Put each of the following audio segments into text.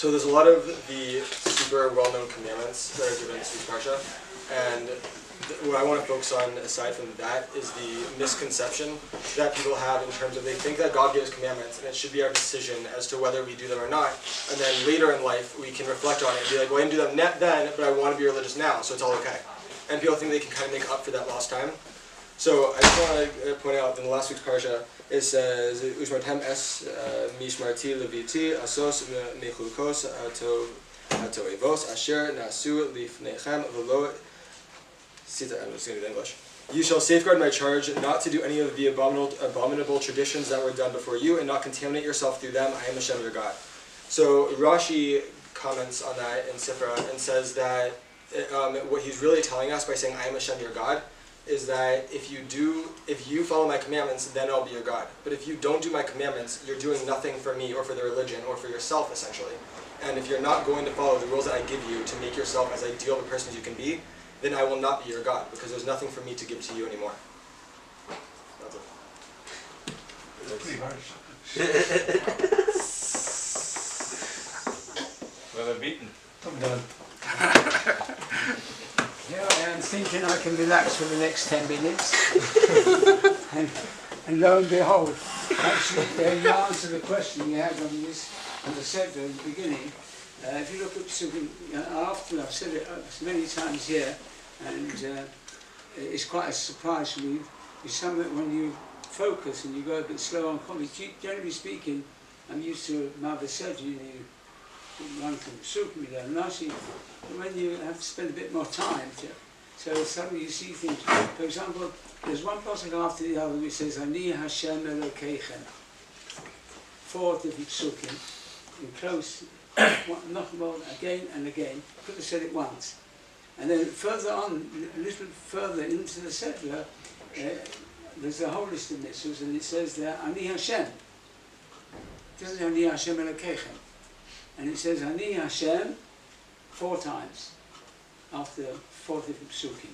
So there's a lot of the super well-known commandments that are given in this week's parsha, and what I want to focus on aside from that is the misconception that people have in terms of they think that God gives commandments and it should be our decision as to whether we do them or not, and then later in life we can reflect on it and be like, well, I didn't do them then, but I want to be religious now, so it's all okay. And people think they can kind of make up for that lost time. So I just want to point out in the last week's parsha, it says, Ushmartem es mishmarti leviti asos mechukos atoevos asher nasu lifnechem v'lo sita. I'm just going to do the English. You shall safeguard my charge not to do any of the abominable traditions that were done before you, and not contaminate yourself through them. I am Hashem your God. So Rashi comments on that in Sifra and says that what he's really telling us by saying I am Hashem your God is that if you follow my commandments, then I'll be your God. But if you don't do my commandments, you're doing nothing for me or for the religion or for yourself, essentially. And if you're not going to follow the rules that I give you to make yourself as ideal of a person as you can be, then I will not be your God, because there's nothing for me to give to you anymore. That's it. That's pretty harsh. Well, they're beaten. I'm done. Here I am thinking I can relax for the next 10 minutes. and lo and behold, actually, you answer the question you had on this, as I said at the beginning. If you look at after I've said it many times here, and it's quite a surprise for me, it's something when you focus and you go a bit slow on comedy. Generally speaking, I'm used to Mother said, you run from Sukmi there, and actually when you have to spend a bit more time so suddenly you see things. For example, there's one passage after the other which says Ani Hashem Elokeichem, 4 different psukim in close, not more, again and again. Could have said it once, and then further on, a little further into the Sedler, there's a whole list of mitzvahs, and it says there Ani Hashem. It doesn't say Ani Hashem Elokeichem. And it says Ani Hashem 4 times after 4 different psukim.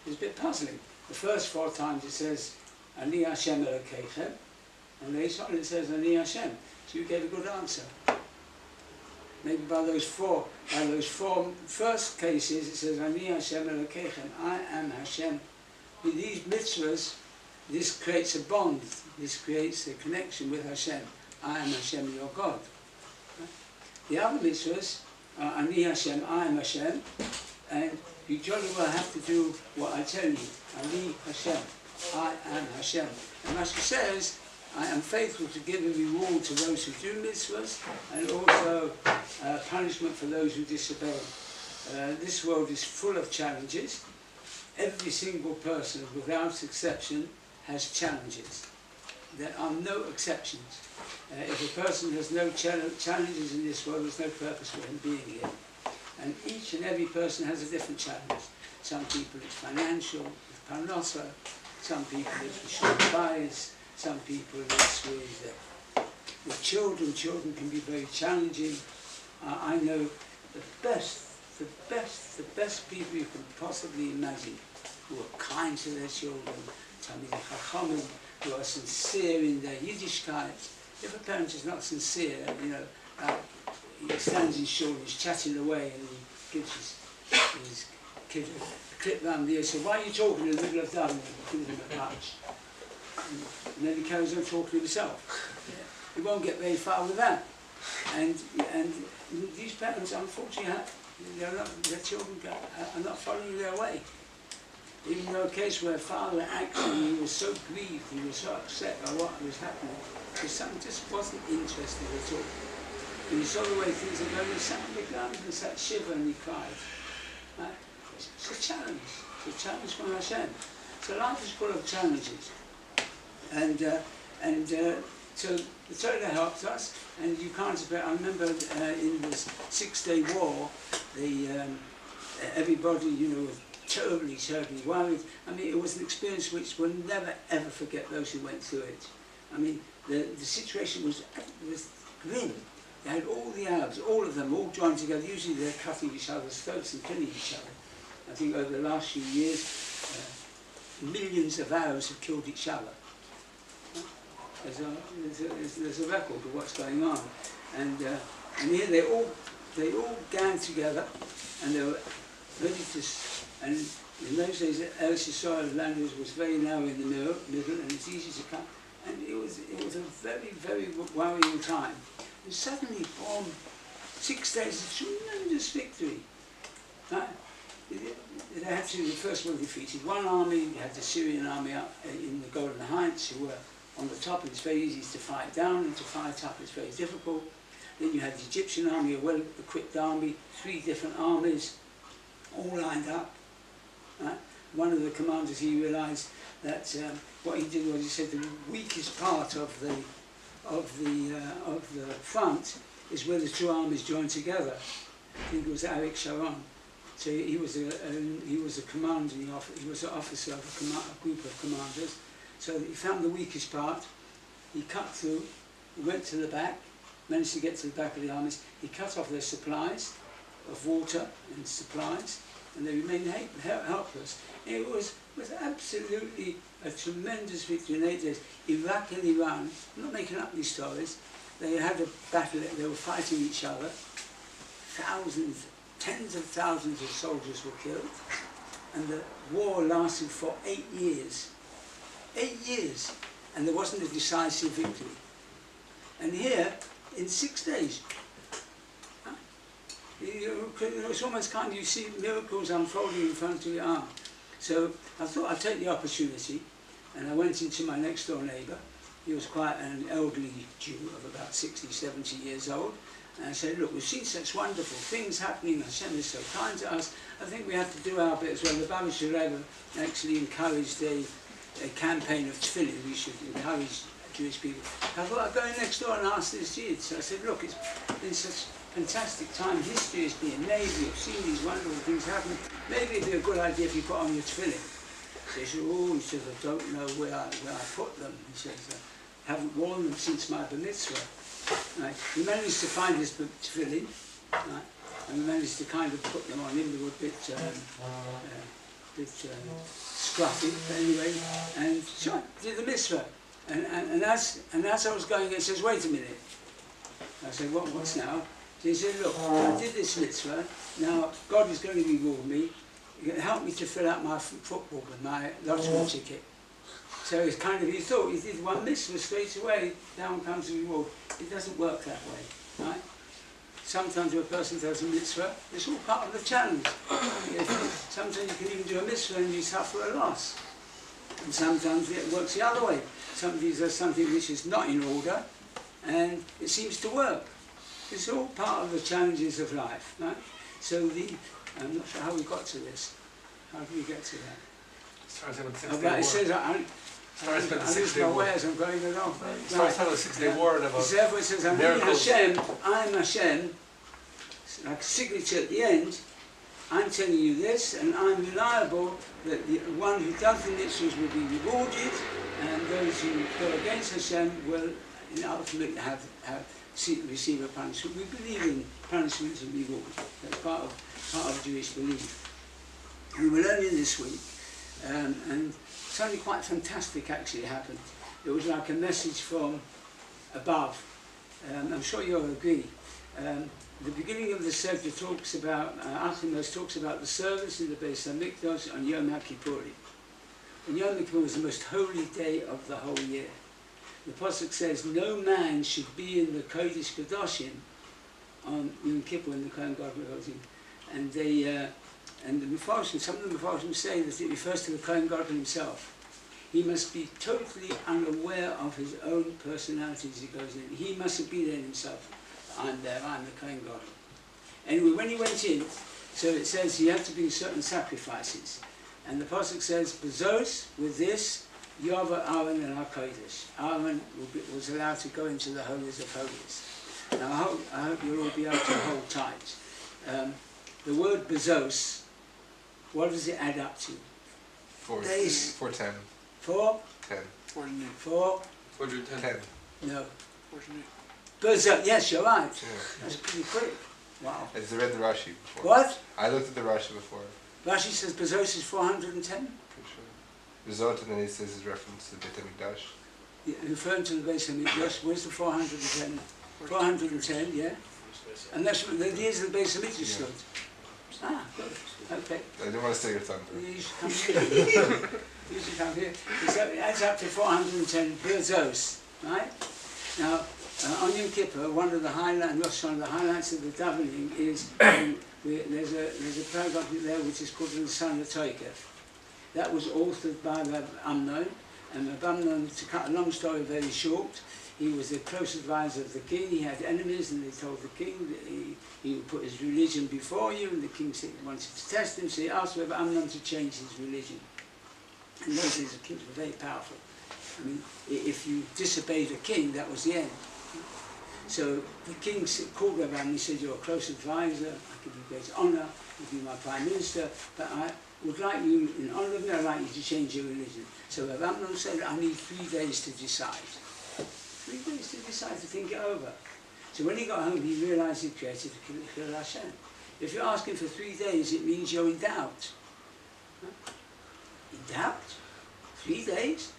It's a bit puzzling. The first 4 times it says Ani Hashem Elokeichem, and later on it says Ani Hashem. So you gave a good answer. Maybe by those four first cases it says Ani Hashem Elokeichem, I am Hashem. With these mitzvahs, this creates a bond. This creates a connection with Hashem. I am Hashem your God. The other mitzvahs are Ani Hashem, I am Hashem, and you jolly well have to do what I tell you. Ani Hashem, I am Hashem. And Rashi says, I am faithful to give a reward to those who do mitzvahs, and also punishment for those who disobey. This world is full of challenges. Every single person, without exception, has challenges. There are no exceptions. If a person has no challenges in this world, there's no purpose for him being here. And each and every person has a different challenge. Some people it's financial, with parnasa. Some people it's with short bias. Some people it's with children. Children can be very challenging. I know the best people you can possibly imagine, who are kind to their children, Talmidei Chachamim, who are sincere in their Yiddishkeit. If a parent is not sincere, he stands in shul, he's chatting away, and he gives his kid a clip round the ear. So why are you talking in the middle of the davening? Give him a touch. And then he carries on talking himself. He won't get very far with that. And these parents, unfortunately, their children are not following their way. Even though a case where a father actually was so grieved, he was so upset by what was happening, his son just wasn't interested at all. And he saw the way things are going, he sat on the ground and sat shiver and he cried. It's a challenge. It's a challenge from Hashem. So life is full of challenges. And so the Torah helps us, and you can't. I remember in the 6-day war, everybody, was terribly worried. I mean, it was an experience which we'll never ever forget those who went through it. I mean, the situation was grim. They had all the Arabs, all of them, all joined together. Usually they're cutting each other's throats and killing each other. I think over the last few years, millions of Arabs have killed each other. There's a record of what's going on, and And here they all gang together, and they were ready to. And in those days, Eretz Yisrael land was very narrow in the middle, and it's easy to come. And it was a very, very worrying time. And suddenly, from 6 days of tremendous victory. They had to, first of all, defeated one army. You had the Syrian army up in the Golden Heights, who were on the top, and it's very easy to fight down, and to fight up is very difficult. Then you had the Egyptian army, a well-equipped army, 3 different armies, all lined up. One of the commanders, he realised that what he did was he said the weakest part of the front is where the 2 armies join together. I think it was Arik Sharon. So he was a commander. He was an officer of a group of commanders. So he found the weakest part. He cut through. He went to the back. Managed to get to the back of the armies. He cut off their supplies of water and supplies, and they remained helpless. It was absolutely a tremendous victory in 8 days. Iraq and Iran, I'm not making up these stories, they had a battle, they were fighting each other. Thousands, tens of thousands of soldiers were killed, and the war lasted for 8 years. 8 years, and there wasn't a decisive victory. And here, in 6 days, it's almost kind of, you see miracles unfolding in front of your arm. So I thought I'd take the opportunity, and I went into my next door neighbour. He was quite an elderly Jew of about 60, 70 years old. And I said, look, we've seen such wonderful things happening. Hashem is so kind to us. I think we have to do our bit as well. The Baruch Rebbe actually encouraged a campaign of tefillin. We should encourage Jewish people. I thought I'd go in next door and ask this Jid. So I said, look, it's been such fantastic time. History is being made. We've seen these wonderful things happen. Maybe it'd be a good idea if you put on your tefillin. So he said, oh, he says, I don't know where I put them. He says, I haven't worn them since my bar mitzvah. Right. We managed to find his tefillin, right, and we managed to kind of put them on him. They were a bit scruffy, but anyway, and so I did the mitzvah. And as I was going, he says, wait a minute. I said, what's now? So he said, look, I did this mitzvah, now God is going to reward me. You're going to help me to fill out my football and my lottery ticket. So it's kind of, he thought he did one mitzvah straight away, down comes the reward. It doesn't work that way, right? Sometimes when a person does a mitzvah, it's all part of the challenge. Sometimes you can even do a mitzvah and you suffer a loss. And sometimes it works the other way. Somebody does something which is not in order, and it seems to work. It's all part of the challenges of life, right? So I'm not sure how we got to this. How did we get to that? Starts with the 6 Day War. It says, I lose my way as I'm going along. Starts out with the 6 Day War and about Therefore it says, I'm Hashem, like a signature at the end. I'm telling you this, and I'm reliable that the one who does the mitzvahs will be rewarded, and those who go against Hashem will ultimately receive a punishment. We believe in punishment and reward. That's part of Jewish belief. We were learning this week, and something quite fantastic actually happened. It was like a message from above. I'm sure you'll agree. The beginning of the Sefer talks about, Achreimos talks about the service in the Beis HaMikdash on Yom HaKippurim. And Yom Kippur was the most holy day of the whole year. The Pasuk says, no man should be in the Kodesh Kedoshim on Yom Kippur in the Kohen Gadol goes in. And the Mefarshim, some of the Mefarshim say that it refers to the Kohen Gadol himself. He must be totally unaware of his own personality as he goes in. He mustn't be there himself. I'm there, I'm the Kohen Gadol. Anyway, when he went in, so it says he had to bring certain sacrifices. And the Pasuk says, Bezos, with this, Yava Aaron and HaKodesh. Aaron was allowed to go into the holies of holies. Now I hope you'll all be able to hold tight. The word Bezos, what does it add up to? 410. 4? 10. 4? 410. No. Bezos, yes, you're right. Yeah. That's pretty quick. Wow. I just read the Rashi before. What? I looked at the Rashi before. Rashi says Bezos is 410? Pretty sure. Bezos, and then he says his reference to the Beit HaMikdash. Yeah, referring to the Beis HaMikdash, where's the 410? 410, yeah? And that's what the years of the base of Mitzvah stood. Ah, good. Okay. I didn't want to steal your thunder. You should come here. You should come here. So it adds up to 410 Berzos, right? Now, on Yom Kippur, one of the highlights of the davening is there's a paragraph there which is called the Son of Toikef. That was authored by Rab Amnon, and Rab Amnon, to cut a long story very short, he was the close advisor of the king. He had enemies, and they told the king that he would put his religion before you, and the king wanted to test him, so he asked Rab Amnon to change his religion. And those days the kings were very powerful. I mean, if you disobeyed a king, that was the end. So the king called Rab Amnon, he said, "You're a close advisor, I give you great honour, you'll be my prime minister, but I would like you, in honour of me, I'd like you to change your religion." So Rab Amnon said, "I need 3 days to decide." 3 days to decide, to think it over. So when he got home, he realised he'd created a Chilul Hashem. If you're asking for 3 days, it means you're in doubt. Huh? In doubt? 3 days?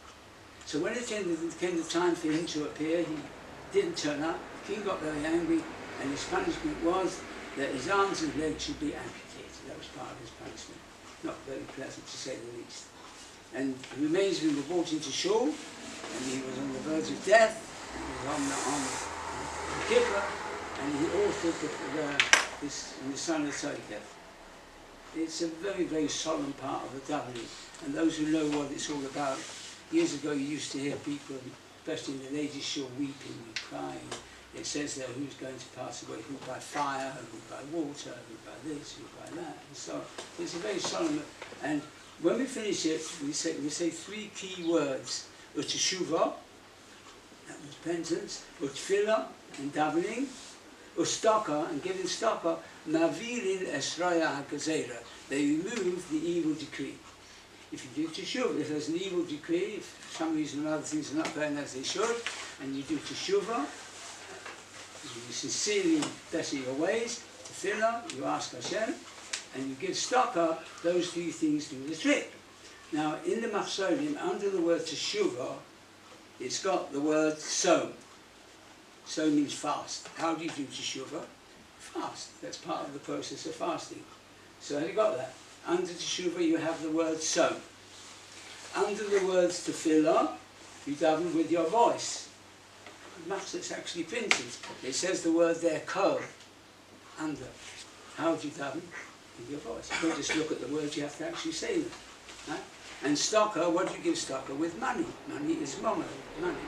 So when it came the time for him to appear, he didn't turn up. The king got very angry, and his punishment was that his arms and legs should be amputated. That was part of his punishment. Not very pleasant, to say the least. And the remains of him were brought into Shul, and he was on the verge of death. He was on the Kippur, and he authored the Son of Toikef. It's a very, very solemn part of the davening, and those who know what it's all about. Years ago, you used to hear people, especially in the ladies' shul, weeping and crying. It says there who's going to pass away, who by fire, who by water, who by this, who by that, and so on. It's a very solemn, and when we finish it, we say 3 key words: Uteshuvah, that was repentance; Utfilah, and davening; Ustaka, and giving staka; Mavirin esraya hakazera. They remove the evil decree. If you do teshuvah, if there's an evil decree, if for some reason or other things are not going as they should, and you do teshuvah, you sincerely better your ways, tefillah, you ask Hashem, and you give staka, those 3 things do the trick. Now, in the Machzorim, under the word teshuvah, it's got the word som. Som means fast. How do you do teshuvah? Fast. That's part of the process of fasting. So have you got that? Under teshuvah you have the word som. Under the words tefillah, you daven with your voice. It's actually printed. It says the word there, kol, under. How do you daven? With your voice. You don't just look at the words, you have to actually say them. Right? And staka, what do you give staka? With money. Money is momo, money.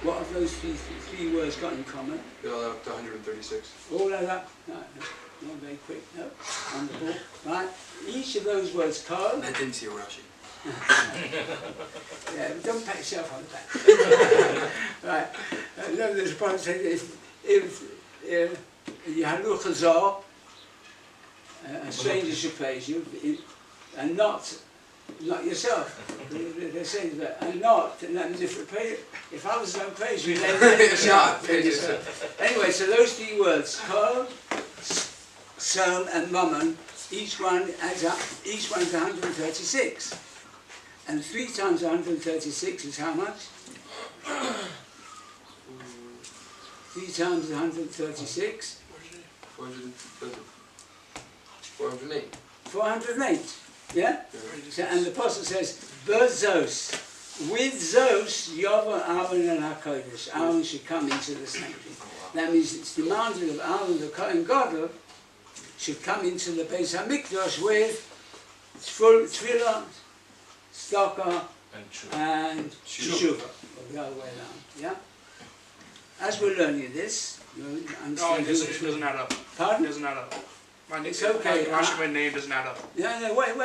What have those three words got in common? They all add up to 136. All add up. No, not very quick. No, on the ball. Right. Each of those words, kol. I didn't see a Rashi. Yeah, but don't pat yourself on the back. Right. No, there's a point saying if you had a chazal, a stranger should praise you, and not yourself. They're saying that, and if I was going to praise you, then praise yourself. Anyway, so those 3 words, kol, som, and mammon, each one adds up, each one's 136. And 3 times 136 is how much? 3 times 136? 408. 408. Yeah? So, and the apostle says, Berzos, with Zos, Yova, Aaron, and HaKodesh. Aaron should come into the sanctuary. That means it's demanded of Aaron, the Kohen Gadol, should come into the Beis HaMikdash with full tefillah, staka, and teshuvah, or the other way around. Yeah? As we're learning this, you understand. No, it doesn't add up. Pardon? It doesn't add up. It's okay. My name doesn't add up. No, wait,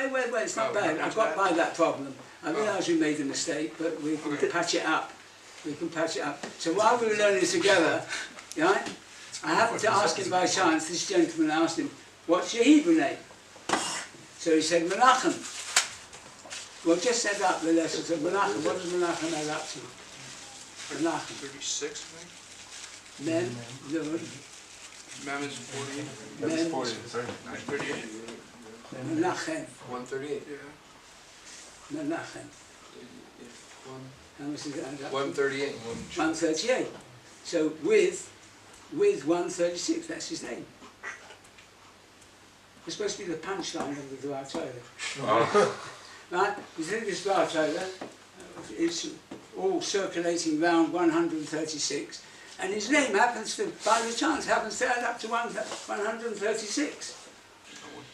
it's not bad. I've got by that problem. I realise we made a mistake, but we can patch it up. We can patch it up. So while we were learning together, right, I happened to ask him by chance, this gentleman asked him, what's your Hebrew name? So he said, Menachem. Well, just set up the letters of Menachem. What does Menachem add up to? Menachem. 36, I think. Men, Mem is 48. That's 40, sorry. 38. Menachem. 138. Yeah. Menachem. How much does it add up to? 138. 138. So with with 136, that's his name. It's supposed to be the punchline of the Dvar Torah. Right? You think this Dvar Torah, it's all circulating round 136, and his name happens to, by the chance, happens to add up to 136.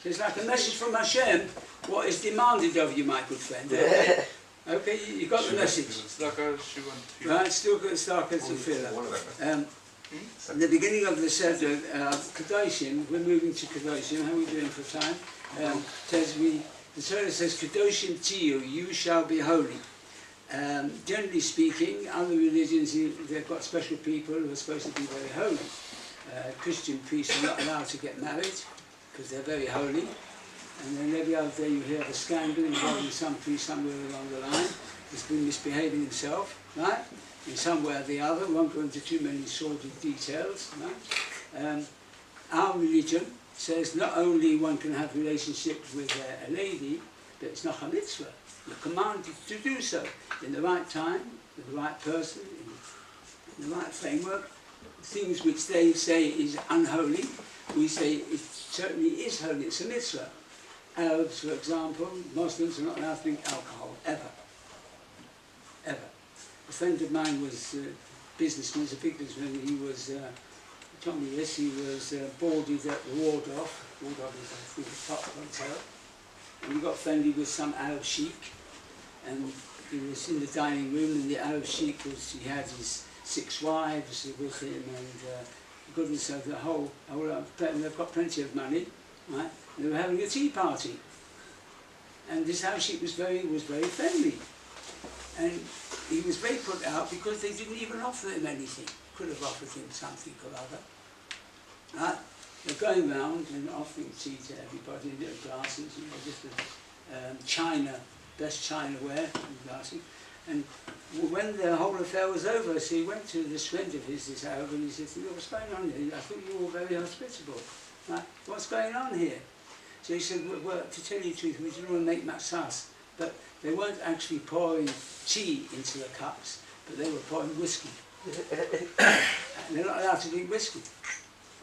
So it's like a message from Hashem, what is demanded of you, my good friend. Okay, you got the message. Right, still got Staka Tefillah. At the beginning of the Seder, Kedoshim, we're moving to Kedoshim, how are we doing for time? The Torah says, Kedoshim Tiyu, you shall be holy. Generally speaking, other religions, they've got special people who are supposed to be very holy. Christian priests are not allowed to get married because they're very holy. And then every other day you hear of a scandal involving some priest somewhere along the line who's been misbehaving himself, right? In some way or the other, won't go into too many sordid details. Right? Our religion says not only one can have relationships with a lady, but it's not a mitzvah. You're commanded to do so in the right time, with the right person, in the right framework. Things which they say is unholy, we say it certainly is holy, it's a mitzvah. Arabs, for example, Muslims are not allowed to drink alcohol, ever. Ever. A friend of mine was a businessman, he's a big businessman, he was, he told me this, he was boarded at the Waldorf is I think the top hotel, and he got friendly with some Arab sheikh, and he was in the dining room, and the Arab sheikh was, he had his 6 wives with him, and goodness of the whole, they've got plenty of money, right? And they were having a tea party, and this Arab sheikh was very friendly. And he was very put out because they didn't even offer him anything. Could have offered him something or other. Right? They're going round and offering tea to everybody, little glasses, you know, just the china, best chinaware, glasses. And when the whole affair was over, so he went to this friend of his, this Arab, and he said, what's going on here? I thought you were all very hospitable. Right? What's going on here? So he said, well, to tell you the truth, we didn't want to make much fuss. But they weren't actually pouring tea into the cups, but they were pouring whiskey. And they're not allowed to drink whiskey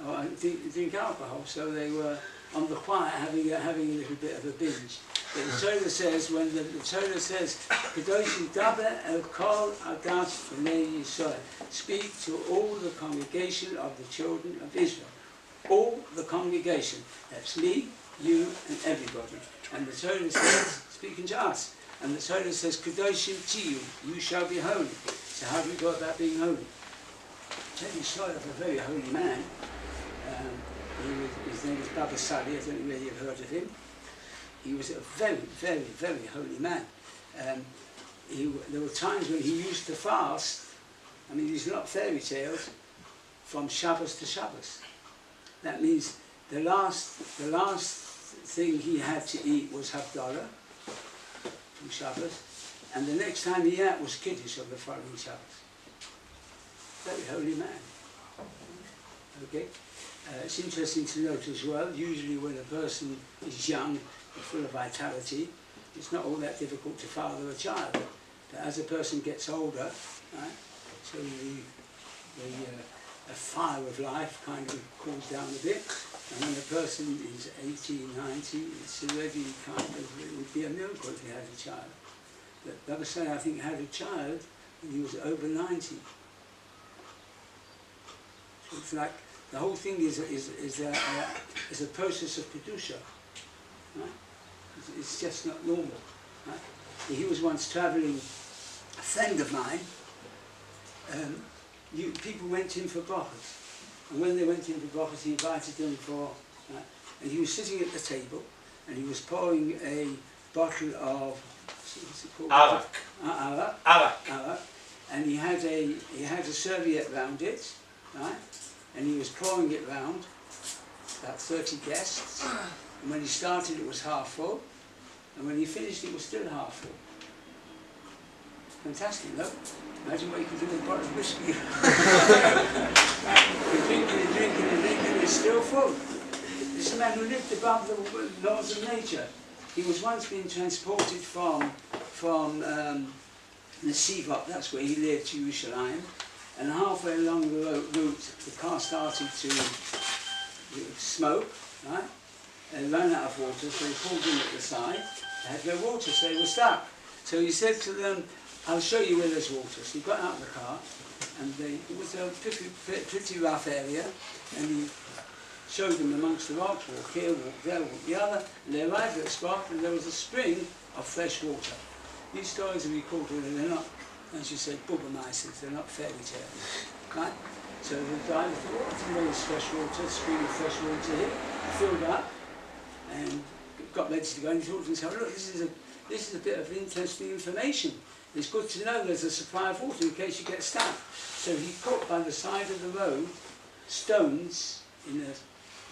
or drink alcohol, so they were on the quiet having a little bit of a binge. But the Torah says, when the Torah says, Kedoshim daber el kol adat b'nei Yisrael, speak to all the congregation of the children of Israel. All the congregation. That's me, you, and everybody. And the Torah says, speaking to us, and the Torah says, Kedoshim Tiyu, you shall be holy. So how do we go about being holy? Tell you a story of a very holy man. His name was Baba Sali, I don't know whether you've heard of him. He was a very holy man. There were times when he used to fast, I mean these are not fairy tales, from Shabbos to Shabbos. That means the last thing he had to eat was Havdalah from Shabbos, and the next time he ate was Kiddush on the following Shabbos. Very holy man. Okay? It's interesting to note as well, usually when a person is young and full of vitality, it's not all that difficult to father a child. But as a person gets older, right, so the fire of life kind of cools down a bit. And when a person is 80, 90, it's already kind of, it would be a miracle if he had a child. But Baba Sali, I think, had a child when he was over 90. So it's like, the whole thing is a process of Kedusha. Right? It's just not normal. Right? He was once travelling, a friend of mine, people went in for brachas. And when they went in for brachas, he invited them for, and he was sitting at the table, and he was pouring a bottle of, what's it called? Arak. And he had a serviette round it, right? And he was pouring it round, about 30 guests. And when he started, it was half full. And when he finished, it was still half full. Fantastic, no? Imagine what you could do with a bottle of whiskey. You're drinking, it's still full. This is a man who lived above the laws of nature. He was once being transported from the Sivot, that's where he lived, to Yerushalayim. and halfway along the route the car started to smoke, right? They ran out of water, so they pulled in at the side. They had no water, so they were stuck. So he said to them, I'll show you where there's water. So he got out of the car, and it was a pretty rough area, and he showed them amongst the rocks, walk here, walk there, walk the other, and they arrived at a spot, and there was a spring of fresh water. These stories are recorded, and they're not, as you said, bubba-mices, they're not fairy tales, right? So the driver thought, oh, there is fresh water, spring of fresh water here, filled up, and got ready to go, and he thought to himself, look, this is a bit of interesting information. It's good to know there's a supply of water in case you get stuck. So he put by the side of the road stones in a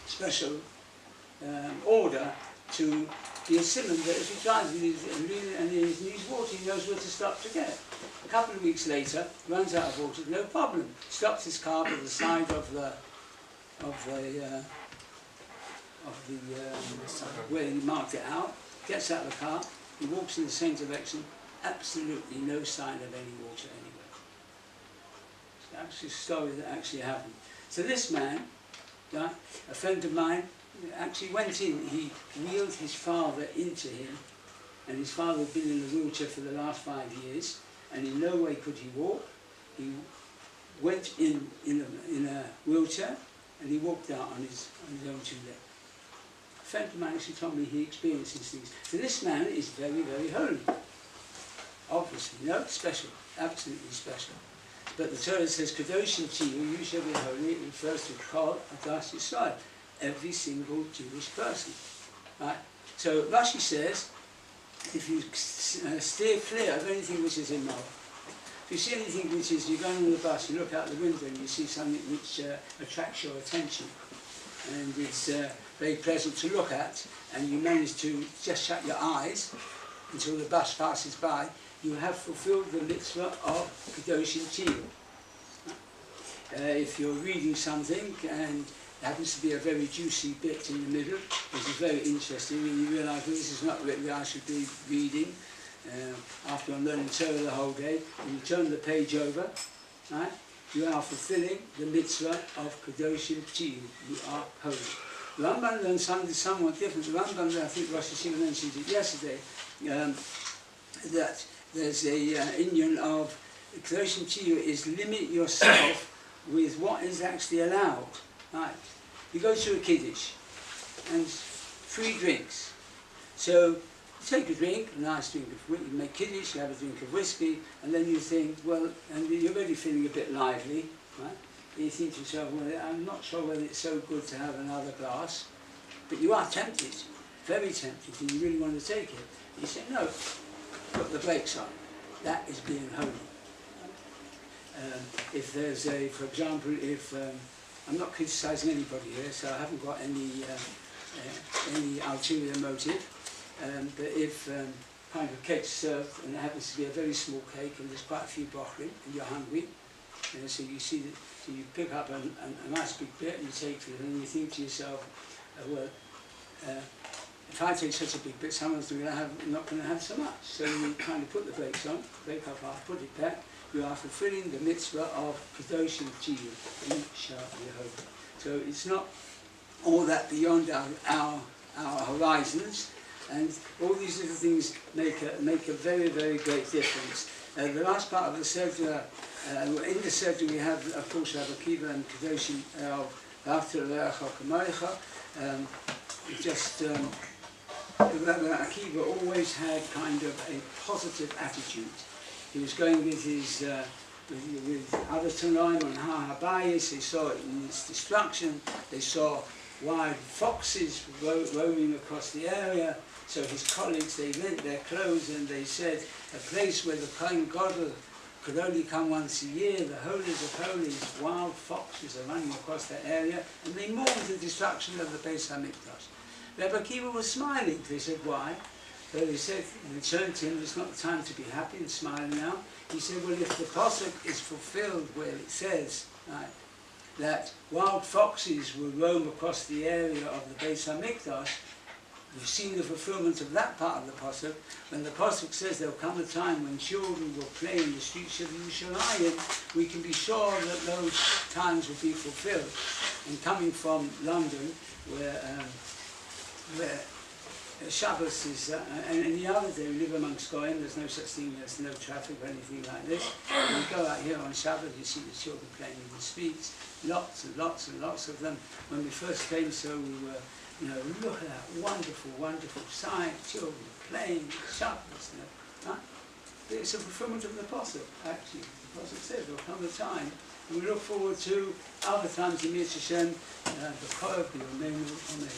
special order to be a cylinder that if he drives and he needs water, he knows where to stop to get it. A couple of weeks later, runs out of water, no problem. Stops his car by the side of the where he marked it out, gets out of the car, he walks in the same direction, absolutely no sign of any water anywhere. It's actually a story that actually happened. So this man, a friend of mine, actually went in, he wheeled his father into him, and his father had been in a wheelchair for the last 5 years, and in no way could he walk. He went in a wheelchair, and he walked out on his own two legs. A friend of mine actually told me he experiences things. So this man is very, very holy. Obviously, no, special, absolutely special. But the Torah says, Kedoshim Tiyu, you shall be holy. It refers to Kol Adas Yisrael, every single Jewish person. Right? So Rashi says, if you steer clear of anything which is immoral, if you see anything which is, you're going on the bus, you look out the window and you see something which attracts your attention, and it's very pleasant to look at, and you manage to just shut your eyes until the bus passes by, you have fulfilled the mitzvah of Kedoshim Tiyu. If you're reading something and there happens to be a very juicy bit in the middle, which is very interesting, and you realise, well, this is not really I should be reading, after I'm learning Torah the whole day, and you turn the page over, right? You are fulfilling the mitzvah of Kedoshim Tiyu. You are holy. The Rambam learned something somewhat different. The Rambam, I think Rosh Hashiva mentioned it yesterday, that there's a Indian of Kedoshim Tiyu is limit yourself with what is actually allowed. Right? You go to a Kiddush and free drinks. So you take a drink, a nice drink of whiskey, you make Kiddush, you have a drink of whiskey, and then you think, well, and you're already feeling a bit lively, right? And you think to yourself, well, I'm not sure whether it's so good to have another glass, but you are tempted, very tempted, and you really want to take it. And you say, no, put the brakes on. That is being holy. If there's a, for example, if I'm not criticising anybody here, so I haven't got any ulterior motive, but if kind of cake's served and it happens to be a very small cake and there's quite a few bochrim and you're hungry, so you see that, so you pick up a nice big bit and you take it, and you think to yourself, well, if I take such a big bit, someone's not going to have so much. So you kind of put the brakes on, break up half, put it back. You are fulfilling the mitzvah of Kedoshim Tiyu. You shall be holy. So it's not all that beyond our horizons, and all these little things make a very, very great difference. The last part of the Seder, in the Seder we have, of course, Rabbi Akiva and Kedoshim of V'Ahavta L'Reacha Kamocha. Just Rabbi Akiva always had kind of a positive attitude. He was going with his with other Tanaim on Har HaBayis. They saw it in its destruction. They saw wild foxes roaming across the area. So his colleagues, they rent their clothes and they said, a place where the Kohen Gadol could only come once a year, the holies of holies, wild foxes are running across that area, and they mourned the destruction of the Beis HaMikdash. Rabbi Akiva was smiling. They said, why? So they said, they turned to him, it's not the time to be happy and smiling now. He said, well, if the pasuk is fulfilled where it says, right, that wild foxes will roam across the area of the Beis HaMikdash, We've seen the fulfillment of that part of the pasuk, when the pasuk says there'll come a time when children will play in the streets of Yerushalayim. We can be sure that those times will be fulfilled. And coming from London, where Shabbos is, and any other day we live amongst Goyim, there's no such thing, there's no traffic or anything like this. When you go out here on Shabbos, you see the children playing in the streets, lots and lots and lots of them. When we first came, so we were, look at that wonderful, wonderful sight, children playing Shabbos, right? It's a fulfillment of the pasuk, actually. The pasuk says there'll come a time, and we look forward to other times in Mitzvah Hashem, the Korb, the Amen, Amen.